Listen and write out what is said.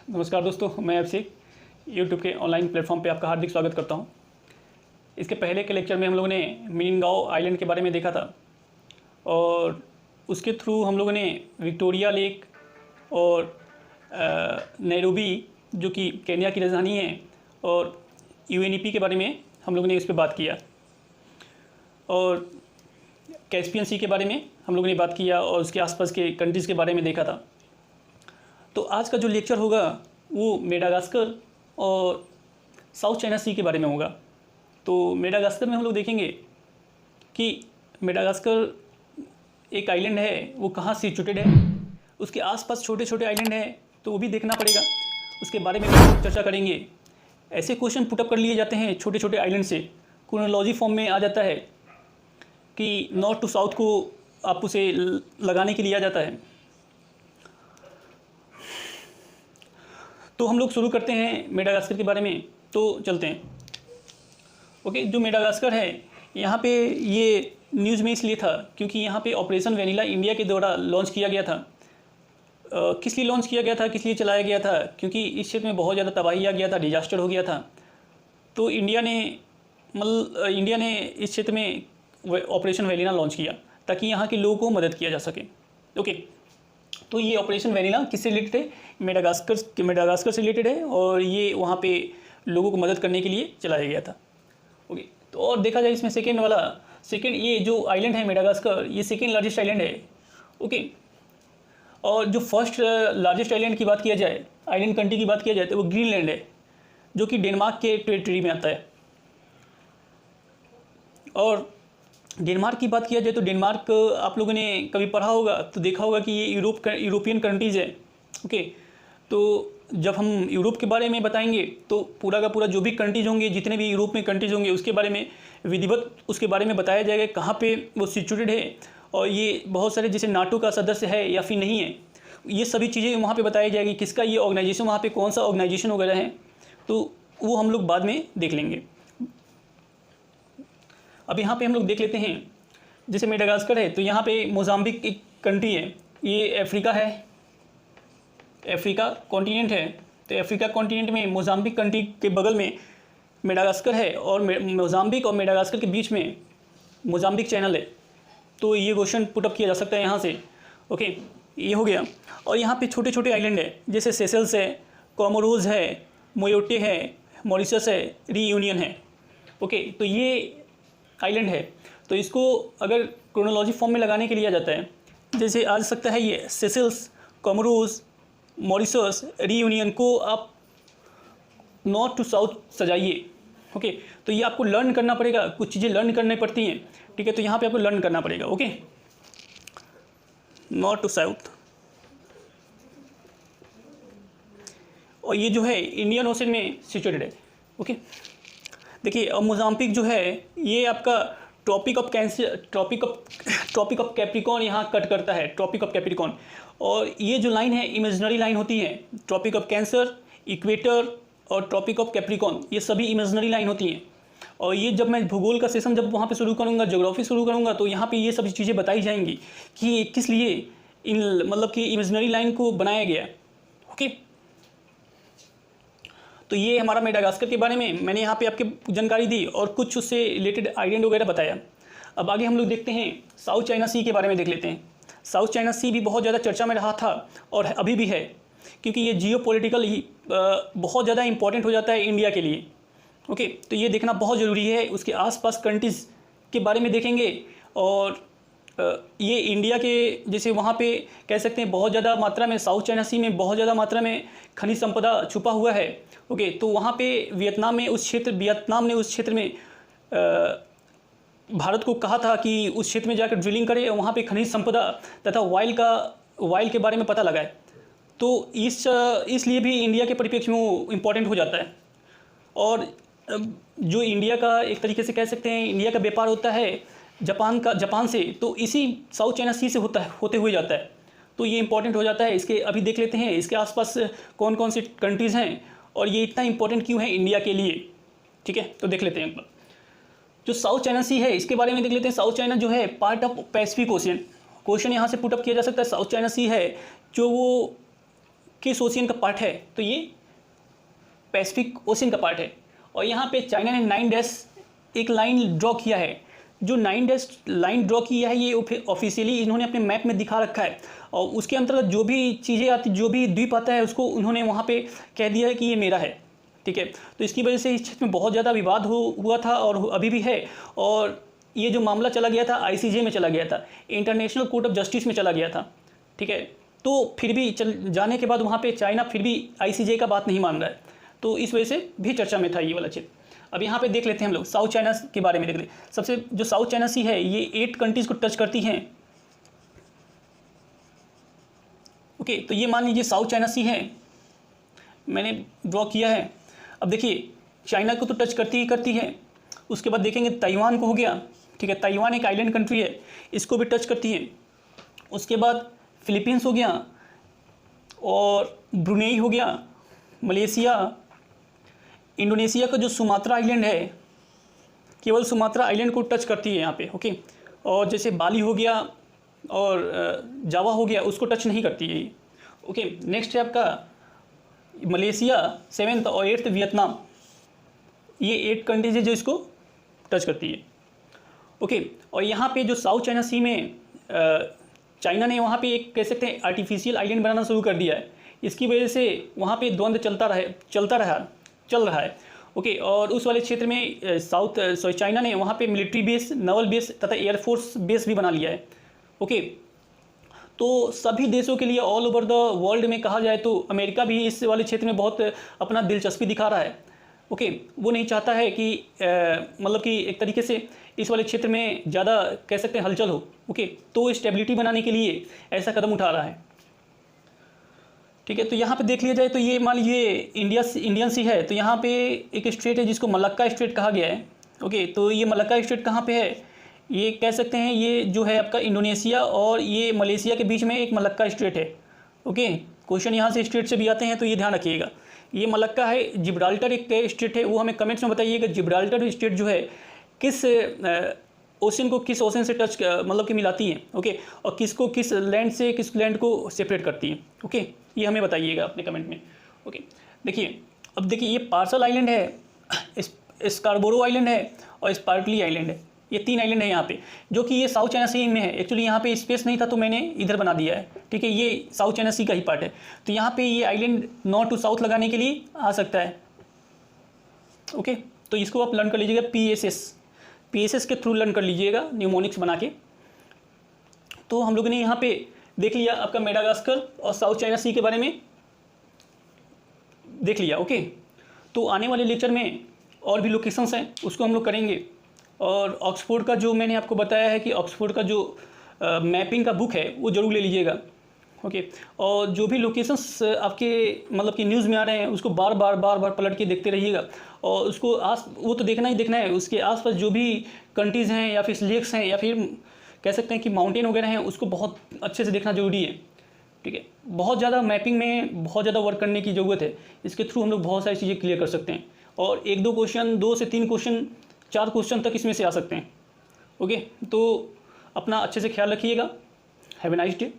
नमस्कार दोस्तों, मैं आपसे यूट्यूब के ऑनलाइन प्लेटफॉर्म पे आपका हार्दिक स्वागत करता हूं। इसके पहले के लेक्चर में हम लोगों ने मिनिंगाओ आइलैंड के बारे में देखा था और उसके थ्रू हम लोगों ने विक्टोरिया लेक और नैरोबी जो कि केन्या की राजधानी है और यूएनईपी के बारे में हम लोगों ने इस पर बात किया और कैस्पियन सी के बारे में हम लोगों ने बात किया और उसके आसपास के कंट्रीज़ के बारे में देखा था। तो आज का जो लेक्चर होगा वो मेडागास्कर और साउथ चाइना सी के बारे में होगा। तो मेडागास्कर में हम लोग देखेंगे कि मेडागास्कर एक आइलैंड है, वो कहाँ सिचुएटेड है, उसके आसपास छोटे छोटे आइलैंड है तो वो भी देखना पड़ेगा, उसके बारे में हम चर्चा करेंगे। ऐसे क्वेश्चन पुटअप कर लिए जाते हैं छोटे छोटे आइलैंड से, क्रोनोलॉजी फॉर्म में आ जाता है कि नॉर्थ टू साउथ को आप उसे लगाने के लिए आ जाता है। तो हम लोग शुरू करते हैं मेडागास्कर के बारे में, तो चलते हैं। ओके, जो मेडागास्कर है यहाँ पे ये न्यूज़ में इसलिए था क्योंकि यहाँ पे ऑपरेशन वेनिला इंडिया के द्वारा लॉन्च किया गया था। किस लिए लॉन्च किया गया था, किस लिए चलाया गया था? क्योंकि इस क्षेत्र में बहुत ज़्यादा तबाही आ गया था, डिजास्टर हो गया था। तो इंडिया ने इस क्षेत्र में ऑपरेशन वेनिला लॉन्च किया ताकि यहाँ के लोगों को मदद किया जा सके। ओके, तो ये ऑपरेशन वेनिला किससे रिलेटेड है? मेडागास्कर से रिलेटेड है और ये वहाँ पे लोगों को मदद करने के लिए चलाया गया था। ओके, तो और देखा जाए इसमें सेकेंड ये जो आइलैंड है मेडागास्कर, ये सेकेंड लार्जेस्ट आइलैंड है। ओके, और जो फर्स्ट लार्जेस्ट आइलैंड की बात किया जाए, आइलैंड कंट्री की बात किया जाए तो वो ग्रीनलैंड है जो कि डेनमार्क के टेरिटरी में आता है। और डेनमार्क की बात किया जाए तो डेनमार्क आप लोगों ने कभी पढ़ा होगा तो देखा होगा कि ये यूरोपियन कंट्रीज़ है। ओके, तो जब हम यूरोप के बारे में बताएंगे तो पूरा का पूरा जो भी कंट्रीज होंगे, जितने भी यूरोप में कंट्रीज होंगे, उसके बारे में विधिवत उसके बारे में बताया जाएगा कहाँ पे वो सिचुएटेड है और ये बहुत सारे जैसे नाटो का सदस्य है या फिर नहीं है, ये सभी चीज़ें वहाँ पे बताई जाएगी। किसका ये ऑर्गेनाइजेशन, वहाँ पे कौन सा ऑर्गेनाइजेशन वगैरह है, तो वो हम लोग बाद में देख लेंगे। अब यहाँ पे हम लोग देख लेते हैं, जैसे मेडागास्कर है तो यहाँ पे मोजाम्बिक एक कंट्री है, ये अफ्रीका है, अफ्रीका कॉन्टिनेंट है। तो अफ्रीका कॉन्टिनेंट में मोजाम्बिक कंट्री के बगल में मेडागास्कर है और मोजाम्बिक और मेडागास्कर के बीच में मोजाम्बिक चैनल है। तो ये क्वेश्चन पुटअप किया जा सकता है यहाँ से। ओके, ये हो गया। और यहाँ पे छोटे छोटे आइलैंड है, जैसे सेशल्स है, कोमोरोस है, मोयोटे है, मॉरिशस है, रीयूनियन है। ओके, तो ये आइलैंड है। तो इसको अगर क्रोनोलॉजी फॉर्म में लगाने के लिए आ जाता है, जैसे आ सकता है ये सेशल्स, कोमोरोस, मॉरिशस, रीयूनियन को आप नॉर्थ टू साउथ सजाइए। ओके, तो ये आपको लर्न करना पड़ेगा, कुछ चीज़ें लर्न करनी पड़ती हैं, ठीक है। तो यहाँ पे आपको लर्न करना पड़ेगा। Okay, north to south. और ये जो है इंडियन ओशन में सिचुएटेड है। ओके, देखिए अब मोजाम्बिक जो है ये आपका ट्रॉपिक ऑफ कैप्रिकॉर्न यहाँ कट करता है, ट्रॉपिक ऑफ कैप्रिकॉर्न। और ये जो लाइन है इमेजिनरी लाइन होती है, ट्रॉपिक ऑफ कैंसर, इक्वेटर और ट्रॉपिक ऑफ कैप्रिकॉर्न, ये सभी इमेजिनरी लाइन होती हैं। और ये जब मैं भूगोल का सेशन जब वहाँ पे शुरू करूँगा, ज्योग्राफी शुरू करूँगा, तो यहाँ पे ये सभी चीज़ें बताई जाएंगी कि किस लिए इन मतलब कि इमेजिनरी लाइन को बनाया गया। ओके, तो ये हमारा मेडागास्कर के बारे में मैंने यहाँ पे आपके जानकारी दी और कुछ उससे रिलेटेड आइलैंड वगैरह बताया। अब आगे हम लोग देखते हैं साउथ चाइना सी के बारे में देख लेते हैं। साउथ चाइना सी भी बहुत ज़्यादा चर्चा में रहा था और अभी भी है, क्योंकि ये जियोपॉलिटिकल ही बहुत ज़्यादा इंपॉर्टेंट हो जाता है इंडिया के लिए। ओके, तो ये देखना बहुत ज़रूरी है। उसके आसपास कंट्रीज़ के बारे में देखेंगे और ये इंडिया के जैसे वहाँ पे कह सकते हैं बहुत ज़्यादा मात्रा में साउथ चाइना सी में बहुत ज़्यादा मात्रा में खनिज संपदा छुपा हुआ है। ओके, तो वहाँ पे वियतनाम ने उस क्षेत्र में भारत को कहा था कि उस क्षेत्र में जाकर ड्रिलिंग करे और वहाँ पे खनिज संपदा तथा वाइल के बारे में पता लगाए। तो इसलिए भी इंडिया के परिप्रेक्ष्य में वो इम्पोर्टेंट हो जाता है। और जो इंडिया का एक तरीके से कह सकते हैं इंडिया का व्यापार होता है जापान से, तो इसी साउथ चाइना सी से होते हुए जाता है। तो ये इंपॉर्टेंट हो जाता है। इसके अभी देख लेते हैं इसके आसपास कौन कौन सी कंट्रीज़ हैं और ये इतना इंपॉर्टेंट क्यों है इंडिया के लिए, ठीक है। तो देख लेते हैं एक बार जो साउथ चाइना सी है इसके बारे में देख लेते हैं। साउथ चाइना जो है part of Pacific ocean, question यहाँ से पुटअप किया जा सकता है। साउथ चाइना सी है जो वो किस ओशियन का पार्ट है, तो ये पैसिफिक ओशियन का पार्ट है। और यहाँ पे चाइना ने 9 डैश एक लाइन ड्रॉ किया है। जो 9 डैश लाइन ड्रॉ किया है ये ऑफिशियली इन्होंने अपने मैप में दिखा रखा है, और उसके अंतर्गत जो भी चीज़ें आती, जो भी द्वीप आता है, उसको उन्होंने वहाँ पे कह दिया है कि ये मेरा है। ठीक है, तो इसकी वजह से इस क्षेत्र में बहुत ज़्यादा विवाद हुआ था और अभी भी है। और ये जो मामला चला गया था ICJ में चला गया था, इंटरनेशनल कोर्ट ऑफ जस्टिस में चला गया था। ठीक है, तो फिर भी जाने के बाद वहाँ पे चाइना फिर भी ICJ का बात नहीं मान रहा है, तो इस वजह से भी चर्चा में था ये वाला क्षेत्र। अब यहाँ पे देख लेते हैं हम लोग साउथ चाइना के बारे में। देख लेते सबसे जो साउथ चाइना सी है ये 8 कंट्रीज़ को टच करती हैं। ओके, तो ये मान लीजिए साउथ चाइना सी है, मैंने ड्रॉ किया है। अब देखिए चाइना को तो टच करती ही करती है, उसके बाद देखेंगे ताइवान को हो गया। ठीक है, ताइवान एक आइलैंड कंट्री है, इसको भी टच करती है। उसके बाद फिलीपींस हो गया, और ब्रुनेई हो गया, मलेशिया, इंडोनेशिया का जो सुमात्रा आइलैंड है, केवल सुमात्रा आइलैंड को टच करती है यहाँ पे। ओके, और जैसे बाली हो गया और जावा हो गया, उसको टच नहीं करती है ये। ओके, नेक्स्ट है आपका मलेशिया 7th और 8th वियतनाम, ये 8 कंट्रीज है जो इसको टच करती है। ओके, और यहाँ पे जो साउथ चाइना सी में चाइना ने वहाँ पे एक कह सकते हैं आर्टिफिशियल आइलैंड बनाना शुरू कर दिया है। इसकी वजह से वहाँ पे द्वंद्व चल रहा है। ओके, और उस वाले क्षेत्र में चाइना ने वहाँ पे मिलिट्री बेस, नवल बेस तथा एयरफोर्स बेस भी बना लिया है। ओके, तो सभी देशों के लिए ऑल ओवर द वर्ल्ड में कहा जाए तो अमेरिका भी इस वाले क्षेत्र में बहुत अपना दिलचस्पी दिखा रहा है। ओके, वो नहीं चाहता है कि मतलब कि एक तरीके से इस वाले क्षेत्र में ज़्यादा कह सकते हैं हलचल हो। ओके, तो स्टेबिलिटी बनाने के लिए ऐसा कदम उठा रहा है। ठीक है, तो यहाँ पे देख लिया जाए तो ये मान लीजिए इंडियन सी है, तो यहाँ पे एक स्टेट है जिसको मलक्का स्टेट कहा गया है। ओके, तो ये मलक्का स्टेट कहाँ पे है, ये कह सकते हैं ये जो है आपका इंडोनेशिया और ये मलेशिया के बीच में एक मलक्का स्टेट है। ओके, क्वेश्चन यहाँ से स्टेट से भी आते हैं तो ये ध्यान रखिएगा। ये मलक्का है, जिब्राल्टर एक स्टेट है, वो हमें कमेंट्स में बताइएगा जिब्राल्टर स्टेट जो है किस ओशन को किस ओशन से टच मतलब कि मिलाती है। ओके, और किसको किस लैंड से किस लैंड को सेपरेट करती है। ओके, ये हमें बताइएगा अपने कमेंट में। ओके, देखिए अब देखिए ये पार्सल आइलैंड है, स्कारबोरो आइलैंड है और स्पार्टली आइलैंड है। ये 3 आइलैंड है यहाँ पे, जो कि ये साउथ चाइना सी में है। एक्चुअली यहाँ पे स्पेस नहीं था तो मैंने इधर बना दिया है। ठीक है, ये साउथ चाइना सी का ही पार्ट है, तो यहाँ पे ये आइलैंड नॉर्थ टू साउथ लगाने के लिए आ सकता है। ओके, तो इसको आप लर्न कर लीजिएगा, PSS के थ्रू लर्न कर लीजिएगा न्यूमोनिक्स बना के। तो हम लोगों ने यहाँ पे देख लिया आपका मेडागास्कर और साउथ चाइना सी के बारे में देख लिया। ओके, तो आने वाले लेक्चर में और भी लोकेशंस हैं उसको हम लोग करेंगे। और ऑक्सफोर्ड का जो मैंने आपको बताया है कि ऑक्सफोर्ड का जो मैपिंग का बुक है वो ज़रूर ले लीजिएगा। ओके, और जो भी लोकेशंस आपके मतलब कि न्यूज़ में आ रहे हैं उसको बार बार पलट के देखते रहिएगा। और उसको वो तो देखना ही देखना है, उसके आसपास जो भी कंट्रीज़ हैं या फिर लेक्स हैं या फिर कह सकते हैं कि माउंटेन वगैरह हैं, उसको बहुत अच्छे से देखना जरूरी है। ठीक है, बहुत ज़्यादा मैपिंग में बहुत ज़्यादा वर्क करने की ज़रूरत है। इसके थ्रू हम लोग बहुत सारी चीज़ें क्लियर कर सकते हैं, और 1-2 क्वेश्चन, 2 से 3 क्वेश्चन, 4 क्वेश्चन तक इसमें से आ सकते हैं। ओके, तो अपना अच्छे से ख्याल रखिएगा। Have a nice day.